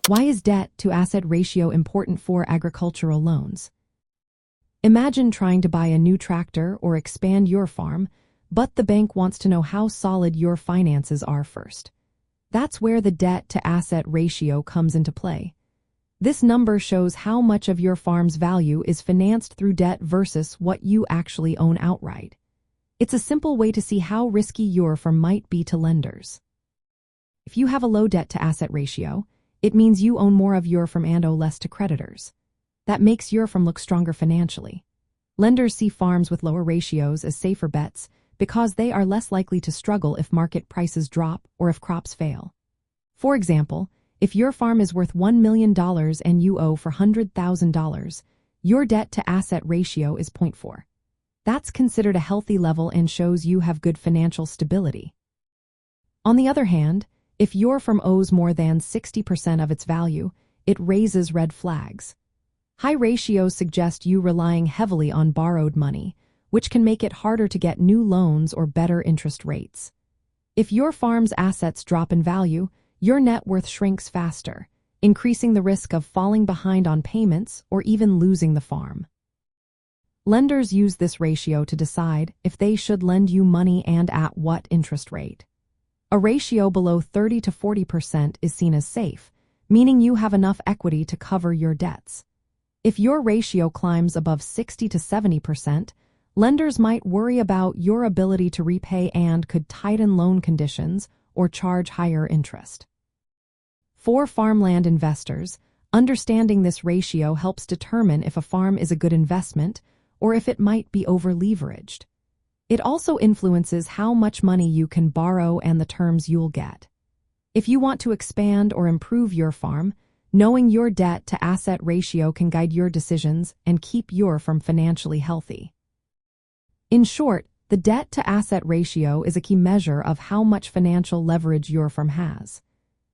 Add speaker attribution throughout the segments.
Speaker 1: Why is debt-to-asset ratio important for agricultural loans? Imagine trying to buy a new tractor or expand your farm, but the bank wants to know how solid your finances are first. That's where the debt-to-asset ratio comes into play. This number shows how much of your farm's value is financed through debt versus what you actually own outright. It's a simple way to see how risky your farm might be to lenders. If you have a low debt-to-asset ratio, it means you own more of your farm and owe less to creditors. That makes your farm look stronger financially. Lenders see farms with lower ratios as safer bets because they are less likely to struggle if market prices drop or if crops fail. For example, if your farm is worth $1 million and you owe $400,000, your debt-to-asset ratio is 0.4. That's considered a healthy level and shows you have good financial stability. On the other hand, if your farm owes more than 60% of its value, it raises red flags. High ratios suggest you relying heavily on borrowed money, which can make it harder to get new loans or better interest rates. If your farm's assets drop in value, your net worth shrinks faster, increasing the risk of falling behind on payments or even losing the farm. Lenders use this ratio to decide if they should lend you money and at what interest rate. A ratio below 30 to 40% is seen as safe, meaning you have enough equity to cover your debts. If your ratio climbs above 60 to 70%, lenders might worry about your ability to repay and could tighten loan conditions or charge higher interest. For farmland investors, understanding this ratio helps determine if a farm is a good investment or if it might be over-leveraged. It also influences how much money you can borrow and the terms you'll get. If you want to expand or improve your farm, knowing your debt-to-asset ratio can guide your decisions and keep your farm financially healthy. In short, the debt-to-asset ratio is a key measure of how much financial leverage your farm has.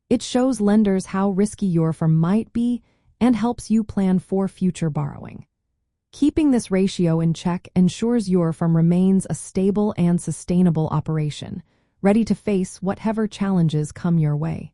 Speaker 1: It shows lenders how risky your farm might be and helps you plan for future borrowing. Keeping this ratio in check ensures your farm remains a stable and sustainable operation, ready to face whatever challenges come your way.